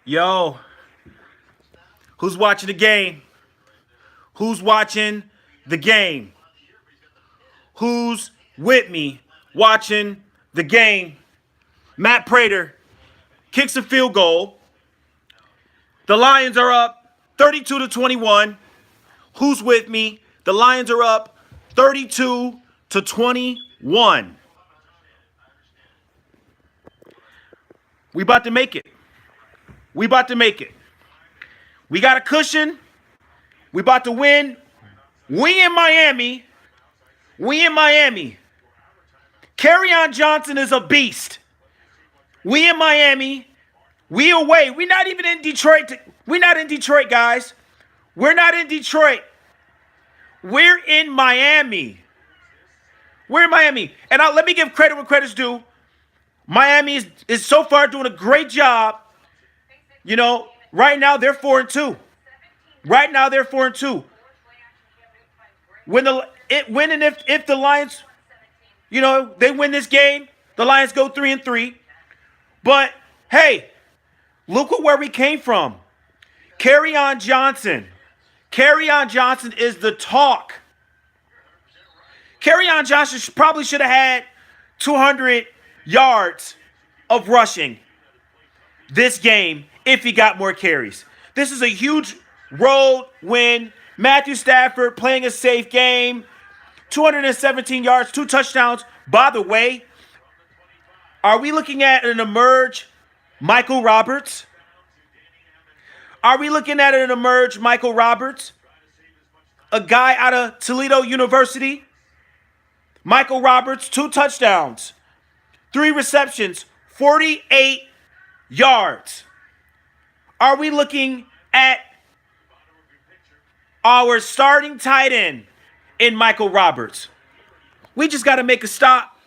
Yo, who's watching the game? Who's watching the game? Who's with me watching the game? Matt Prater kicks a field goal. The Lions are up 32 to 21. Who's with me? The Lions are up 32 to 21. We about to make it. We about to make it. We got a cushion. We about to win. We in Miami. We in Miami. Kerryon Johnson is a beast. We in Miami. We away. We not even in Detroit. We not in Detroit, guys. We're not in Detroit. We're in Miami. We're in Miami. And let me give credit where credit's due. Miami is so far doing a great job. You know, right now they're 4-2. Right now they're 4-2. When and if the Lions, they win this game, the Lions go 3-3. But hey, look at where we came from. Kerryon Johnson. Kerryon Johnson is the talk. Kerryon Johnson probably should have had 200 yards of rushing this game if he got more carries. This is a huge road win. Matthew Stafford playing a safe game. 217 yards, 2 touchdowns. By the way, are we looking at an emerge Michael Roberts? Are we looking at an emerge Michael Roberts? A guy out of Toledo University? Michael Roberts, 2 touchdowns, 3 receptions, 48 yards. Are we looking at our starting tight end in Michael Roberts? We just got to make a stop.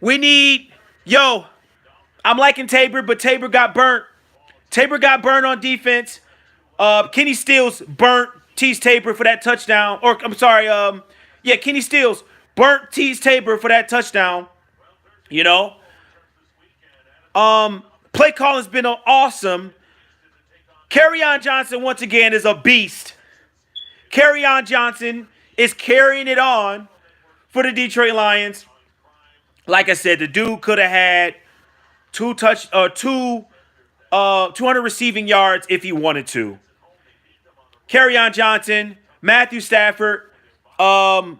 We need, I'm liking Tabor, but Tabor got burnt. Tabor got burnt on defense. Kenny Stills burnt Tease Tabor for that touchdown. Kenny Stills burnt Tease Tabor for that touchdown. Play calling's been awesome. Kerryon Johnson, once again, is a beast. Kerryon Johnson is carrying it on for the Detroit Lions. Like I said, the dude could have had 200 receiving yards if he wanted to. Kerryon Johnson, Matthew Stafford, Golden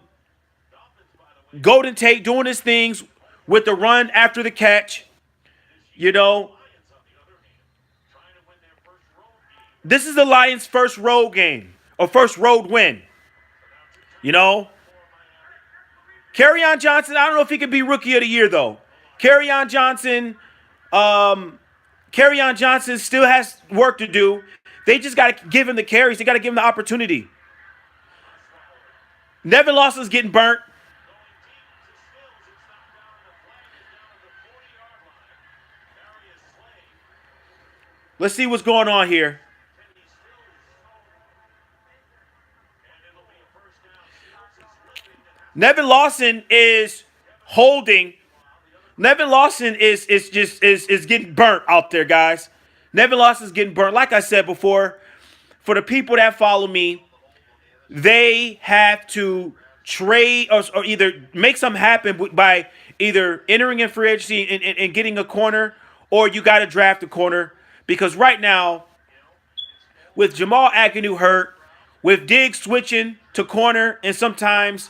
Tate doing his things with the run after the catch. This is the Lions' first road game, or first road win. Kerryon Johnson, I don't know if he could be Rookie of the Year, though. Kerryon Johnson still has work to do. They just got to give him the carries. They got to give him the opportunity. Nevin Lawson's getting burnt. Let's see what's going on here. Nevin Lawson is holding. Nevin Lawson is getting burnt out there, guys. Nevin Lawson's getting burnt. Like I said before, for the people that follow me, they have to trade or either make something happen by either entering in free agency and getting a corner, or you got to draft a corner. Because right now, with Jamal Agnew hurt, with Diggs switching to corner and sometimes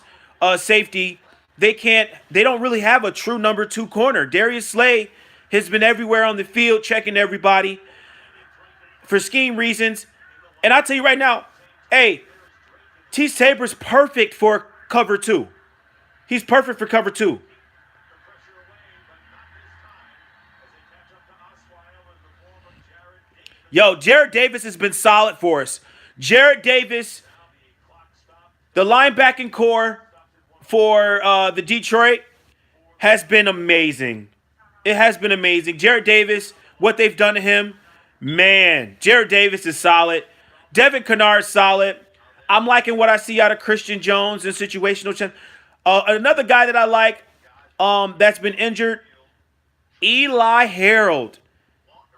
safety, they don't really have a true number 2 corner. Darius Slay has been everywhere on the field, checking everybody for scheme reasons. And I'll tell you right now, Tease Tabor's perfect for cover 2. He's perfect for cover 2. Jared Davis has been solid for us. Jared Davis, the linebacking core for the Detroit, has been amazing. It has been amazing. Jared Davis, what they've done to him, man. Jared Davis is solid. Devin Kennard's solid. I'm liking what I see out of Christian Jones in situational. Another guy that I like that's been injured, Eli Harold.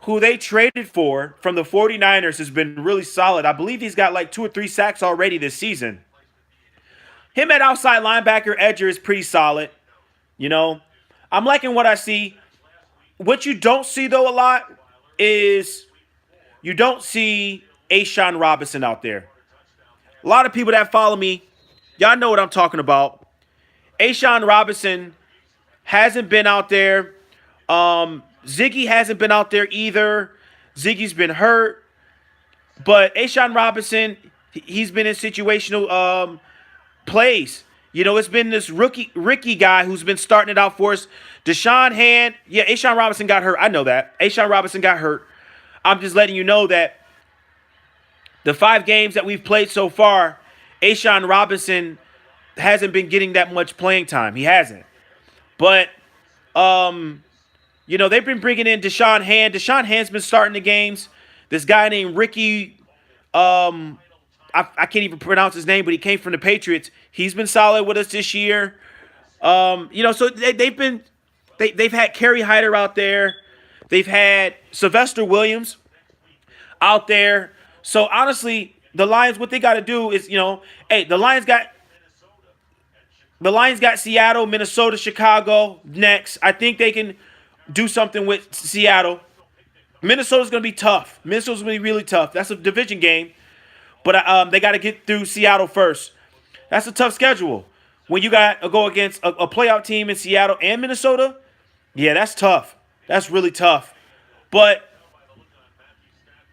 who they traded for from the 49ers, has been really solid. I believe he's got like 2 or 3 sacks already this season. Him at outside linebacker, edger is pretty solid. You know, I'm liking what I see. What you don't see, though, a lot is you don't see Ashawn Robinson out there. A lot of people that follow me, y'all know what I'm talking about. Ashawn Robinson hasn't been out there. Ziggy hasn't been out there either. Ziggy's been hurt. But Ashawn Robinson, he's been in situational plays. You know, it's been this Ricky guy who's been starting it out for us. Deshaun Hand, yeah, Ashawn Robinson got hurt. I know that. Ashawn Robinson got hurt. I'm just letting you know that the 5 games that we've played so far, Ashawn Robinson hasn't been getting that much playing time. He hasn't. But, you know, they've been bringing in Deshaun Hand. Deshaun Hand's been starting the games. This guy named Ricky, I can't even pronounce his name, but he came from the Patriots. He's been solid with us this year. You know, so they've had Kerry Hyder out there. They've had Sylvester Williams out there. So honestly, the Lions, what they got to do is, you know, hey, the Lions got Seattle, Minnesota, Chicago next. I think they can do something with Seattle. Minnesota's going to be tough. Minnesota's going to be really tough. That's a division game. But they got to get through Seattle first. That's a tough schedule. When you got to go against a playoff team in Seattle and Minnesota, yeah, that's tough. That's really tough. But,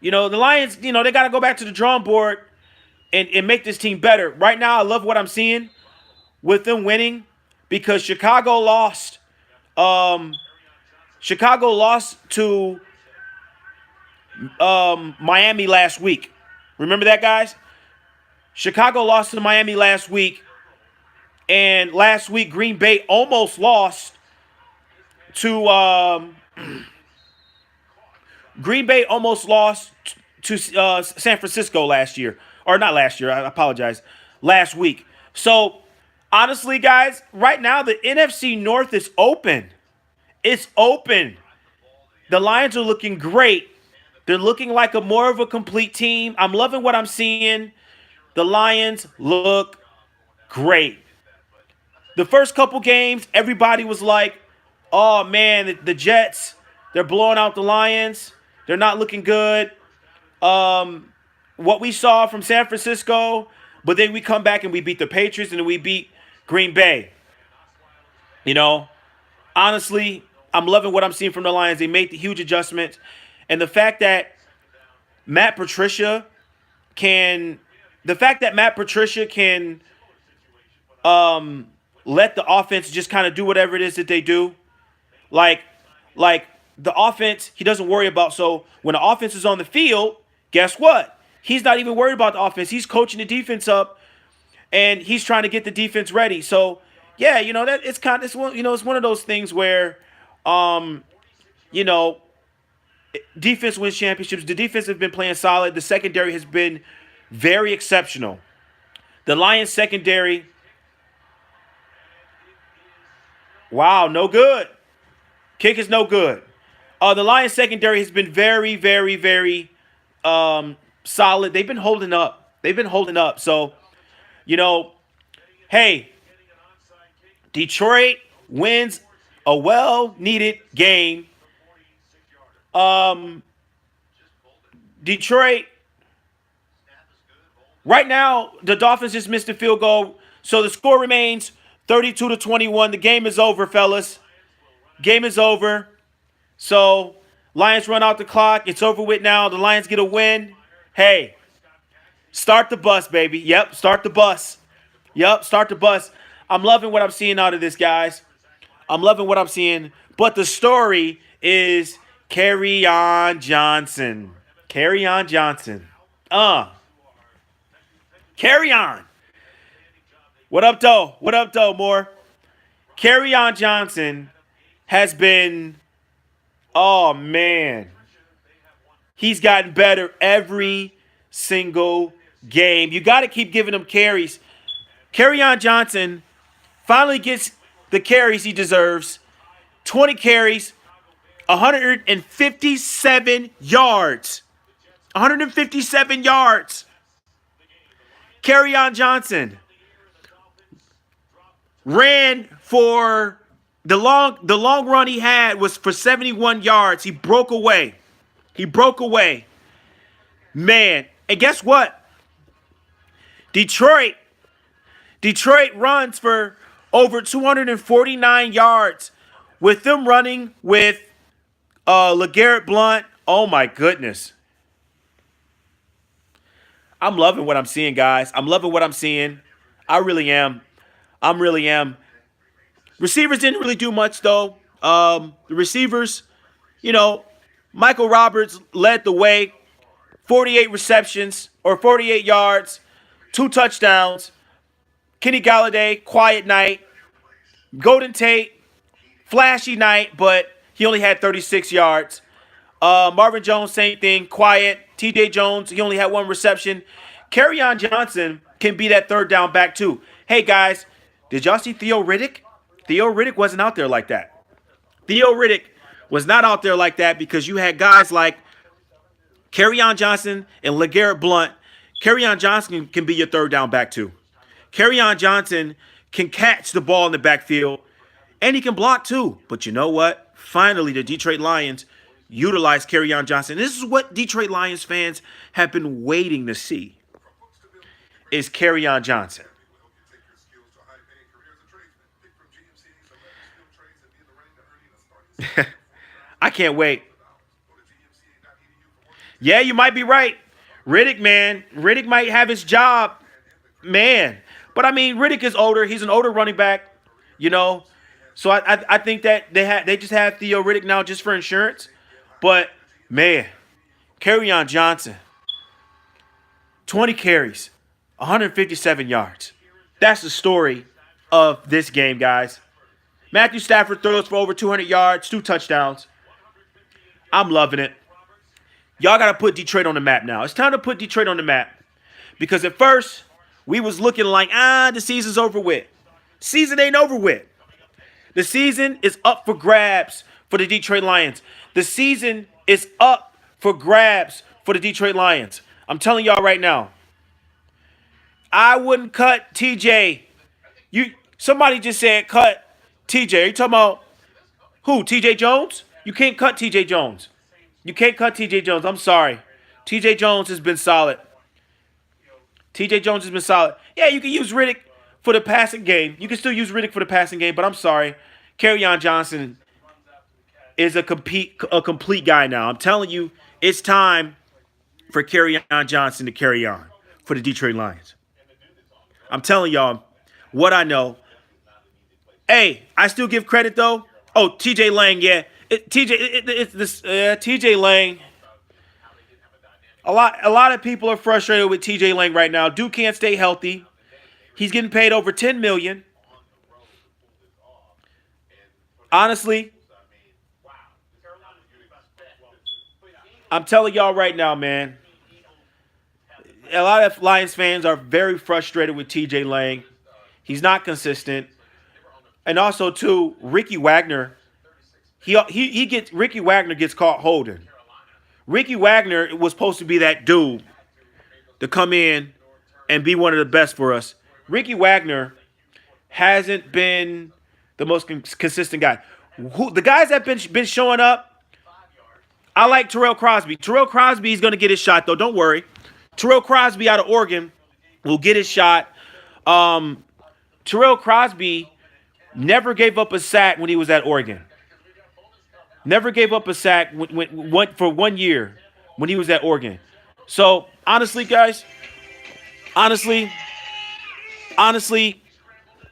you know, the Lions, you know, they got to go back to the drawing board and make this team better. Right now, I love what I'm seeing with them winning because Chicago lost. Chicago lost to Miami last week. Remember that, guys? Chicago lost to Miami last week. And last week, Green Bay almost lost to Green Bay almost lost to San Francisco last year. Or not last year, I apologize. Last week. So, honestly, guys, right now the NFC North is open. It's open. The Lions are looking great. They're looking like a more of a complete team. I'm loving what I'm seeing. The Lions look great. The first couple games, everybody was like, oh, man, the Jets, they're blowing out the Lions. They're not looking good. What we saw from San Francisco, but then we come back and we beat the Patriots and then we beat Green Bay. You know, honestly, I'm loving what I'm seeing from the Lions. They made the huge adjustments. And the fact that Matt Patricia can let the offense just kind of do whatever it is that they do. Like the offense, he doesn't worry about. So when the offense is on the field, guess what? He's not even worried about the offense. He's coaching the defense up, and he's trying to get the defense ready. So yeah, you know that it's one of those things where, you know, defense wins championships. The defense has been playing solid. The secondary has been very exceptional. The Lions secondary, wow, no good. Kick is no good. The Lions secondary has been very, very, very solid. They've been holding up. So, you know, hey, Detroit wins a well-needed game. Detroit, right now, the Dolphins just missed a field goal. So the score remains 32-21. The game is over, fellas. Game is over. So Lions run out the clock. It's over with now. The Lions get a win. Hey, start the bus, baby. Yep, start the bus. I'm loving what I'm seeing out of this, guys. I'm loving what I'm seeing. But the story is Kerryon Johnson. Kerryon. What up, though, more? Kerryon Johnson has been, oh, man. He's gotten better every single game. You got to keep giving him carries. Kerryon Johnson finally gets the carries he deserves. 20 carries, 157 yards. 157 yards. Kerryon Johnson ran for the long run he had was for 71 yards. He broke away. He broke away. Man, and guess what? Detroit runs for over 249 yards with them running with LeGarrette Blount. Oh my goodness. I'm loving what I'm seeing, guys. I'm loving what I'm seeing. I really am. I really am. Receivers didn't really do much, though. The receivers, Michael Roberts led the way. 48 receptions or 48 yards, 2 touchdowns. Kenny Galladay, quiet night. Golden Tate, flashy night, but he only had 36 yards. Marvin Jones, same thing, quiet. TJ Jones, he only had 1 reception. Kerryon Johnson can be that third down back too. Hey guys, did y'all see Theo Riddick? Theo Riddick wasn't out there like that. Theo Riddick was not out there like that because you had guys like Kerryon Johnson and LeGarrette Blount. Kerryon Johnson can be your third down back too. Kerryon Johnson can catch the ball in the backfield, and he can block too. But you know what? Finally, the Detroit Lions utilize Kerryon Johnson. This is what Detroit Lions fans have been waiting to see, is Kerryon Johnson. I can't wait. Yeah, you might be right. Riddick, man. Riddick might have his job. Man. But, I mean, Riddick is older. He's an older running back, So I think that they just have Theo Riddick now just for insurance. But, man, Kerryon Johnson, 20 carries, 157 yards. That's the story of this game, guys. Matthew Stafford throws for over 200 yards, 2 touchdowns. I'm loving it. Y'all got to put Detroit on the map now. It's time to put Detroit on the map. Because at first, we was looking like, the season's over with. Season ain't over with. The season is up for grabs for the Detroit Lions. The season is up for grabs for the Detroit Lions. I'm telling y'all right now. I wouldn't cut TJ. Somebody just said cut TJ. Are you talking about who? TJ Jones? You can't cut TJ Jones. You can't cut TJ Jones. I'm sorry. TJ Jones has been solid. TJ Jones has been solid. Yeah, you can use Riddick for the passing game. You can still use Riddick for the passing game, but I'm sorry. Kerryon Johnson is a complete guy now. I'm telling you, it's time for Kerryon Johnson to carry on for the Detroit Lions. I'm telling y'all what I know. Hey, I still give credit, though. Oh, TJ Lang, yeah. TJ Lang. A lot of people are frustrated with TJ Lang right now. Dude can't stay healthy. He's getting paid over $10 million. Honestly, I'm telling y'all right now, man. A lot of Lions fans are very frustrated with TJ Lang. He's not consistent. And also, too, Ricky Wagner. Ricky Wagner gets caught holding. Ricky Wagner was supposed to be that dude to come in and be one of the best for us. Ricky Wagner hasn't been the most consistent guy. The guys that have been showing up, I like Terrell Crosby. Terrell Crosby is going to get his shot, though. Don't worry. Terrell Crosby out of Oregon will get his shot. Terrell Crosby never gave up a sack when he was at Oregon. Never gave up a sack for 1 year when he was at Oregon. So, honestly, guys, honestly,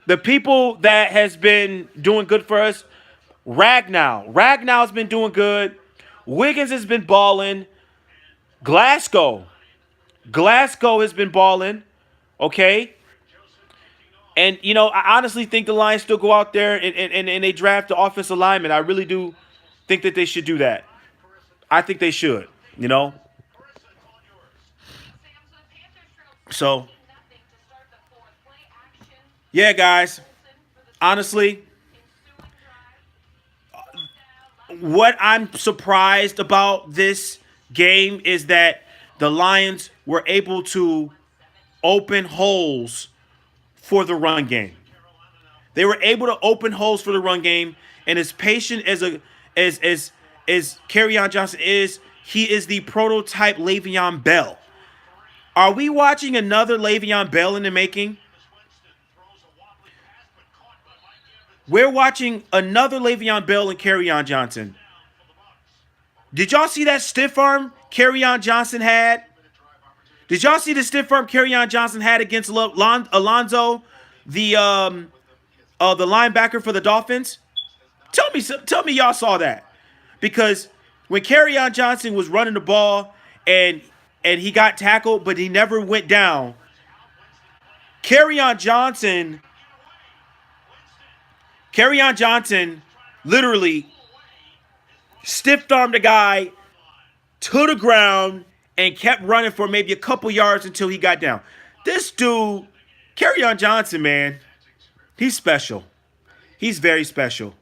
the people that has been doing good for us, Ragnow's been doing good. Wiggins has been balling. Glasgow has been balling. Okay? And, I honestly think the Lions still go out there and they draft the offensive lineman. I really do think that they should do that. I think they should, So, yeah, guys. Honestly, What I'm surprised about this game is that the Lions were able to open holes for the run game. They were able to open holes for the run game, and as patient as Kerryon Johnson is, he is the prototype Le'Veon Bell. Are we watching another Le'Veon Bell in the making? We're watching another Le'Veon Bell and Kerryon Johnson. Did y'all see that stiff arm Kerryon Johnson had? Did y'all see the stiff arm Kerryon Johnson had against Alonzo, the linebacker for the Dolphins? Tell me y'all saw that. Because when Kerryon Johnson was running the ball and he got tackled, but he never went down, Kerryon Johnson literally stiff-armed the guy to the ground and kept running for maybe a couple yards until he got down. This dude, Kerryon Johnson, man, he's special. He's very special.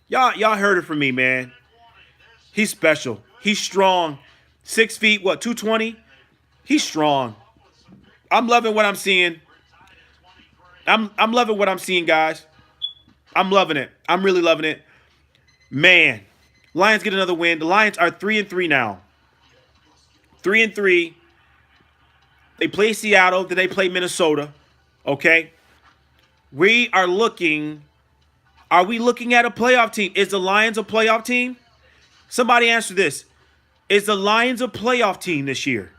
Y'all heard it from me, man. He's special. He's strong. 6 feet, 220? He's strong. I'm loving what I'm seeing. I'm loving what I'm seeing, guys. I'm loving it. I'm really loving it. Man, Lions get another win. The Lions are 3-3 now. 3-3. They play Seattle. Then they play Minnesota. Okay? Are we looking at a playoff team? Is the Lions a playoff team? Somebody answer this. Is the Lions a playoff team this year?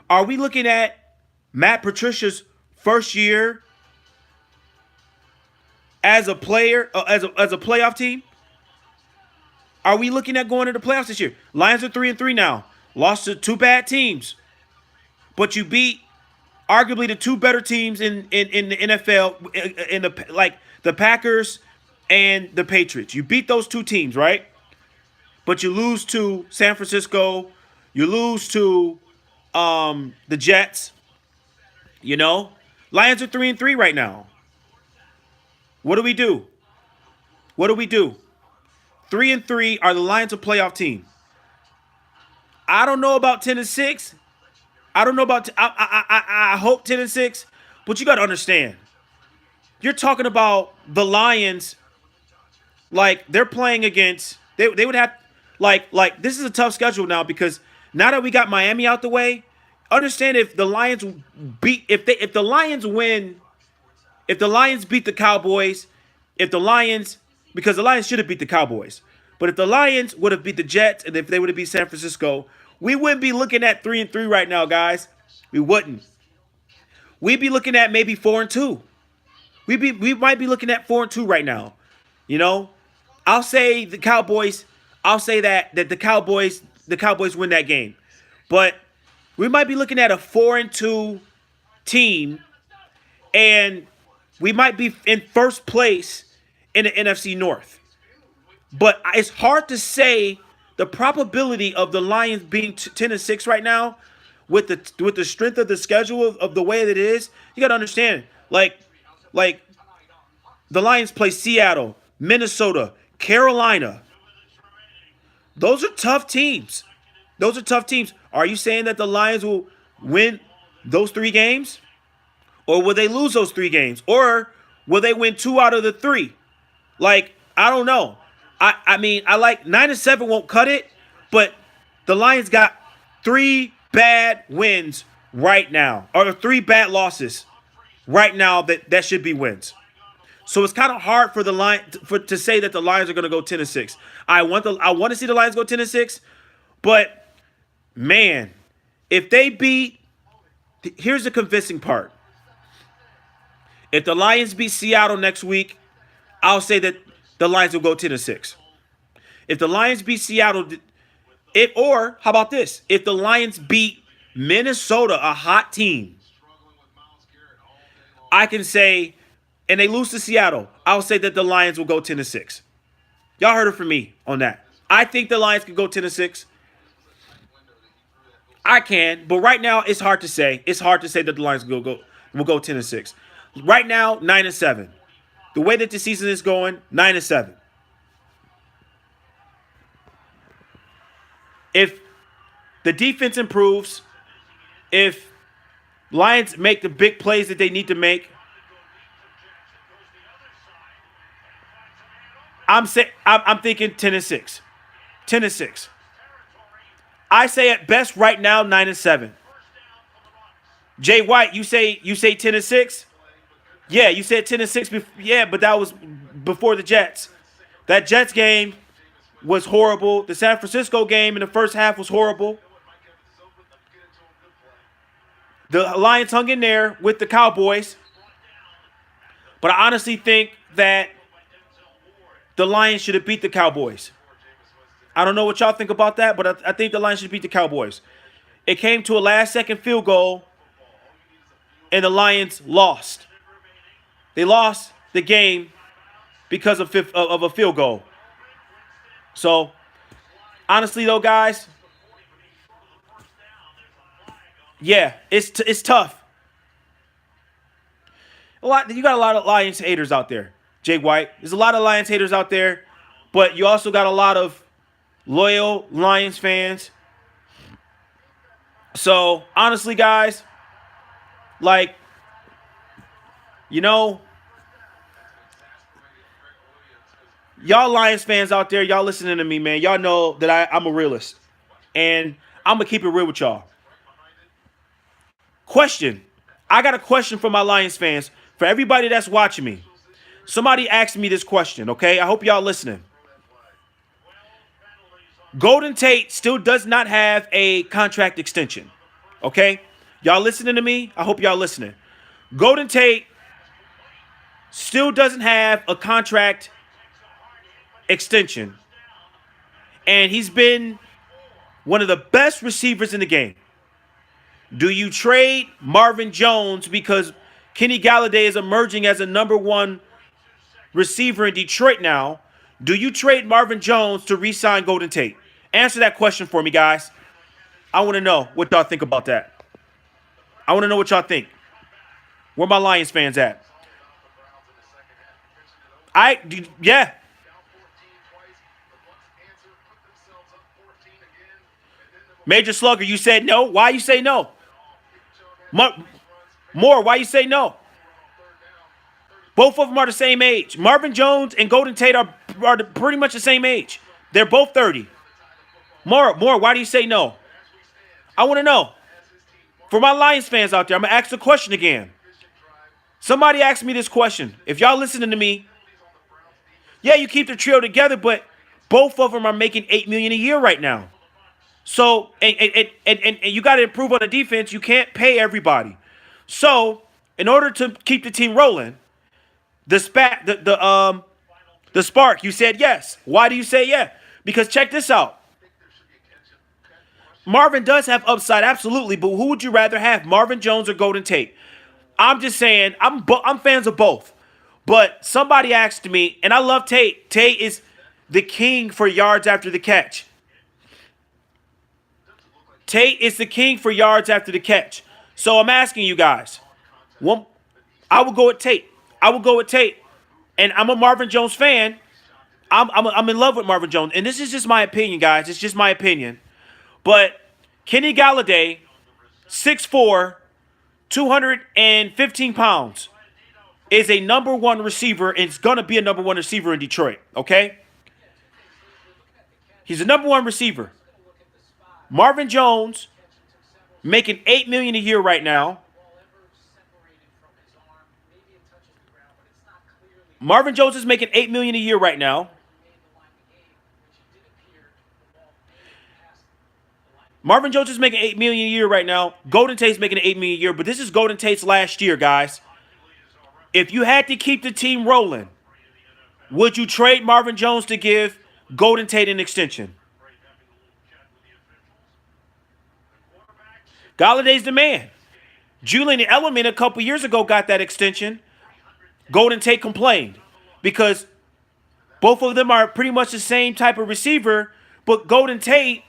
Are we looking at Matt Patricia's first year as a player, as a playoff team? Are we looking at going to the playoffs this year? Lions are 3-3 now. Lost to 2 bad teams. But you beat arguably the 2 better teams in the NFL, like the Packers and the Patriots. You beat those 2 teams, right? But you lose to San Francisco. You lose to the Jets. You know? Lions are 3-3 right now. What do we do? 3-3. Are the Lions a playoff team? I don't know about 10-6. I don't know about. I hope 10-6, but you got to understand. You're talking about the Lions, like they're playing against. They would have like this is a tough schedule now because now that we got Miami out the way, understand if the Lions beat if the Lions win, if the Lions beat the Cowboys, because the Lions should have beat the Cowboys. But if the Lions would have beat the Jets and if they would have beat San Francisco, we wouldn't be looking at 3-3 right now, guys. We wouldn't. We'd be looking at maybe 4-2. We might be looking at 4-2 right now. You know? I'll say the Cowboys, that the Cowboys win that game. But we might be looking at a 4-2 team, and we might be in first place in the NFC North. But it's hard to say the probability of the Lions being 10-6 right now with the strength of the schedule of the way that it is. You got to understand, like the Lions play Seattle, Minnesota, Carolina. Those are tough teams. Are you saying that the Lions will win those 3 games? Or will they lose those 3 games? Or will they win 2 out of the 3? Like, I don't know. I mean, I like 9-7 won't cut it, but the Lions got 3 bad wins right now, or 3 bad losses right now that should be wins. So it's kind of hard for to say that the Lions are going to go 10-6. I want to see the Lions go 10-6, but man, if they beat, here's the convincing part. If the Lions beat Seattle next week, I'll say that the Lions will go 10-6. If the Lions beat Seattle, or how about this? If the Lions beat Minnesota, a hot team, I can say, and they lose to Seattle, I'll say that the Lions will go 10-6. Y'all heard it from me on that. I think the Lions can go 10-6. I can, but right now it's hard to say. It's hard to say that the Lions will go 10-6. Right now, 9-7. The way that the season is going, 9-7. If the defense improves, if Lions make the big plays that they need to make, I'm thinking 10-6. 10-6. I say at best right now 9-7. Jay White, you say 10-6? Yeah, you said 10-6. Yeah, but that was before the Jets. That Jets game was horrible. The San Francisco game in the first half was horrible. The Lions hung in there with the Cowboys. But I honestly think that the Lions should have beat the Cowboys. I don't know what y'all think about that, but I think the Lions should beat the Cowboys. It came to a last-second field goal, and the Lions lost. They lost the game because of a field goal. So, honestly, though, guys, yeah, it's tough. You got a lot of Lions haters out there, Jay White. There's a lot of Lions haters out there, but you also got a lot of loyal Lions fans. So, honestly, guys, like, y'all Lions fans out there, y'all listening to me, man. Y'all know that I'm a realist. And I'm going to keep it real with y'all. Question. I got a question for my Lions fans. For everybody that's watching me. Somebody asked me this question, okay? I hope y'all listening. Golden Tate still does not have a contract extension, okay? Y'all listening to me? I hope y'all listening. Golden Tate still doesn't have a contract extension. And he's been one of the best receivers in the game. Do you trade Marvin Jones because Kenny Galladay is emerging as a number one receiver in Detroit now? Do you trade Marvin Jones to re-sign Golden Tate? Answer that question for me, guys. I want to know what y'all think about that. I want to know what y'all think. Where my Lions fans at? Yeah. Major Slugger, you said no. Why you say no? More, why you say no? Both of them are the same age. Marvin Jones and Golden Tate are pretty much the same age. They're both 30. More, why do you say no? I want to know. For my Lions fans out there, I'm going to ask the question again. Somebody asked me this question. If y'all listening to me, yeah, you keep the trio together, but both of them are making $8 million a year right now. So, and you got to improve on the defense. You can't pay everybody. So, in order to keep the team rolling, the spark, you said yes. Why do you say yeah? Because check this out. Marvin does have upside, absolutely, but who would you rather have, Marvin Jones or Golden Tate? I'm just saying, I'm fans of both. But somebody asked me, and I love Tate. Tate is the king for yards after the catch. Tate is the king for yards after the catch. So I'm asking you guys. I would go with Tate. And I'm a Marvin Jones fan. I'm in love with Marvin Jones. And this is just my opinion, guys. It's just my opinion. But Kenny Galladay, 6'4", 215 pounds, is a number one receiver and is going to be a number one receiver in Detroit, okay? He's a number one receiver. Marvin Jones making $8 million a year right now. Marvin Jones is making $8 million a year right now. Marvin Jones is making $8 million a year right now. Golden Tate's making $8 million a year, but this is Golden Tate's last year, guys. If you had to keep the team rolling, would you trade Marvin Jones to give Golden Tate an extension? Galladay's the man. Julian Edelman a couple years ago got that extension. Golden Tate complained because both of them are pretty much the same type of receiver, but Golden Tate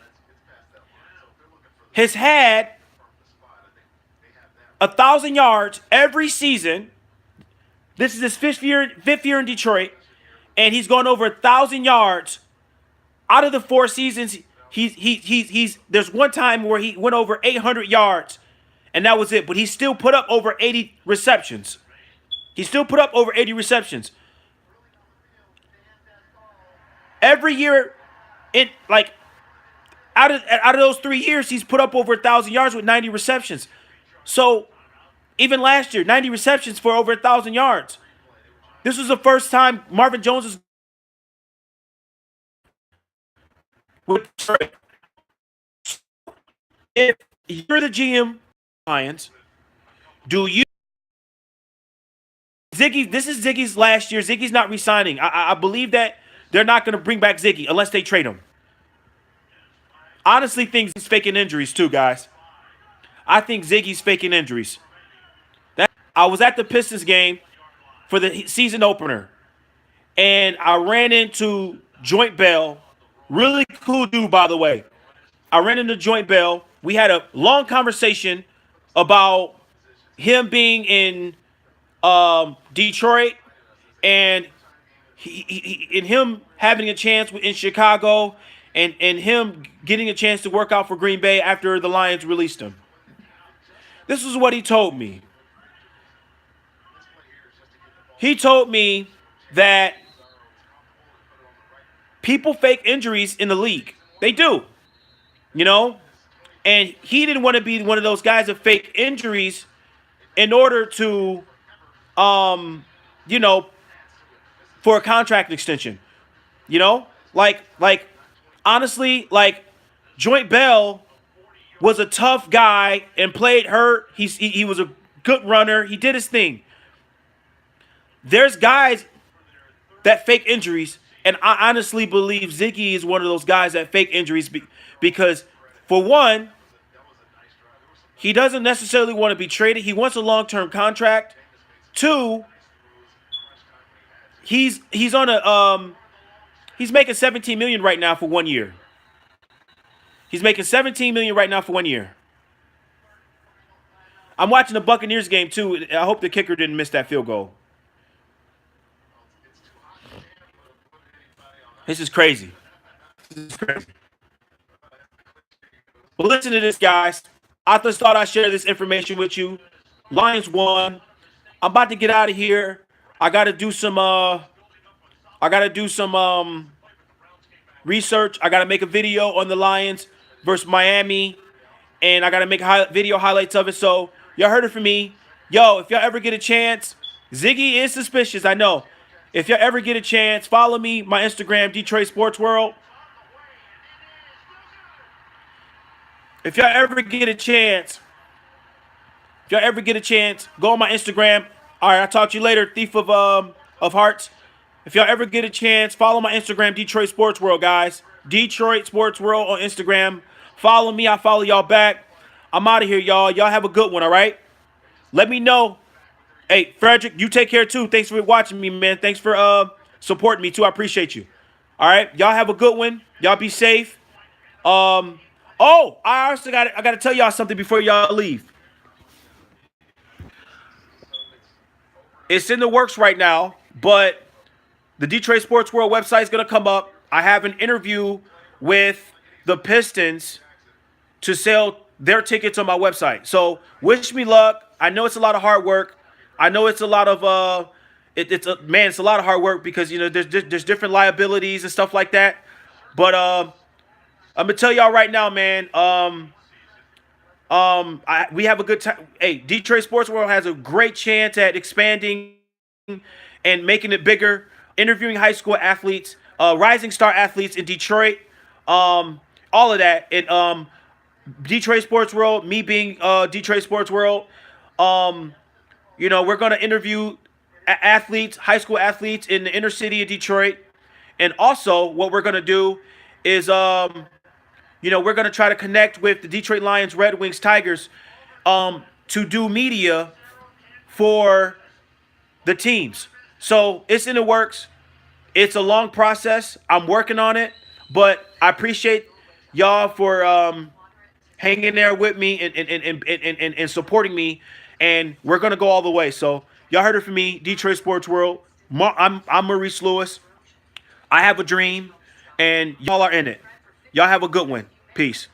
has had 1,000 yards every season. This is his fifth year in Detroit, and he's gone over 1,000 yards out of the 4 seasons He's there's one time where he went over 800 yards, and that was it. But he still put up over 80 receptions. He still put up over 80 receptions. Every year, like out of those 3 years, he's put up over 1,000 yards with 90 receptions. So even last year, 90 receptions for over 1,000 yards. This was the first time Marvin Jones is with Detroit. If you're the GM, Lions, do you Ziggy? This is Ziggy's last year. Ziggy's not resigning. I believe that they're not going to bring back Ziggy unless they trade him. Honestly, think he's faking injuries too, guys. I think Ziggy's faking injuries. I was at the Pistons game for the season opener, and I ran into Joint Bell. Really cool dude, by the way. I ran into Joint Bell. We had a long conversation about him being in Detroit and in him having a chance in Chicago and him getting a chance to work out for Green Bay after the Lions released him. This is what he told me. He told me that people fake injuries in the league. They do. You know? And he didn't want to be one of those guys that fake injuries in order to, you know, for a contract extension. You know? Like, honestly, like, Joint Bell was a tough guy and played hurt. He was a good runner. He did his thing. There's guys that fake injuries, and I honestly believe Ziggy is one of those guys that fake injuries because, for one, he doesn't necessarily want to be traded. He wants a long-term contract. Two, he's on a he's making $17 million right now for 1 year. He's making $17 million right now for 1 year. I'm watching the Buccaneers game too. I hope the kicker didn't miss that field goal. This is crazy. This is crazy. But listen to this, guys. I just thought I'd share this information with you. Lions won. I'm about to get out of here. I gotta do some research. I gotta make a video on the Lions versus Miami, and I gotta make video highlights of it. So y'all heard it from me. Yo, if y'all ever get a chance, Ziggy is suspicious, I know. If y'all ever get a chance, follow me, my Instagram, Detroit Sports World. If y'all ever get a chance, go on my Instagram. All right, I'll talk to you later, thief of hearts. If y'all ever get a chance, follow my Instagram, Detroit Sports World, guys. Detroit Sports World on Instagram. Follow me, I follow y'all back. I'm out of here, y'all. Y'all have a good one, all right? Let me know. Hey, Frederick, you take care too. Thanks for watching me, man. Thanks for supporting me too. I appreciate you. All right, y'all have a good one. Y'all be safe. Oh, I also got to tell y'all something before y'all leave. It's in the works right now, but the Detroit Sports World website is going to come up. I have an interview with the Pistons to sell their tickets on my website. So wish me luck. I know it's a lot of hard work. I know it's a lot of it's a lot of hard work because, you know, there's different liabilities and stuff like that. But I'm gonna tell y'all right now, man. We have a good time. Hey, Detroit Sports World has a great chance at expanding and making it bigger. Interviewing high school athletes, rising star athletes in Detroit, all of that. And Detroit Sports World, me being Detroit Sports World, you know, we're going to interview athletes, high school athletes in the inner city of Detroit. And also what we're going to do is, you know, we're going to try to connect with the Detroit Lions, Red Wings, Tigers to do media for the teams. So it's in the works. It's a long process. I'm working on it. But I appreciate y'all for hanging there with me and supporting me. And we're going to go all the way. So y'all heard it from me, Detroit Sports World. I'm Maurice Lewis. I have a dream, and y'all are in it. Y'all have a good one. Peace.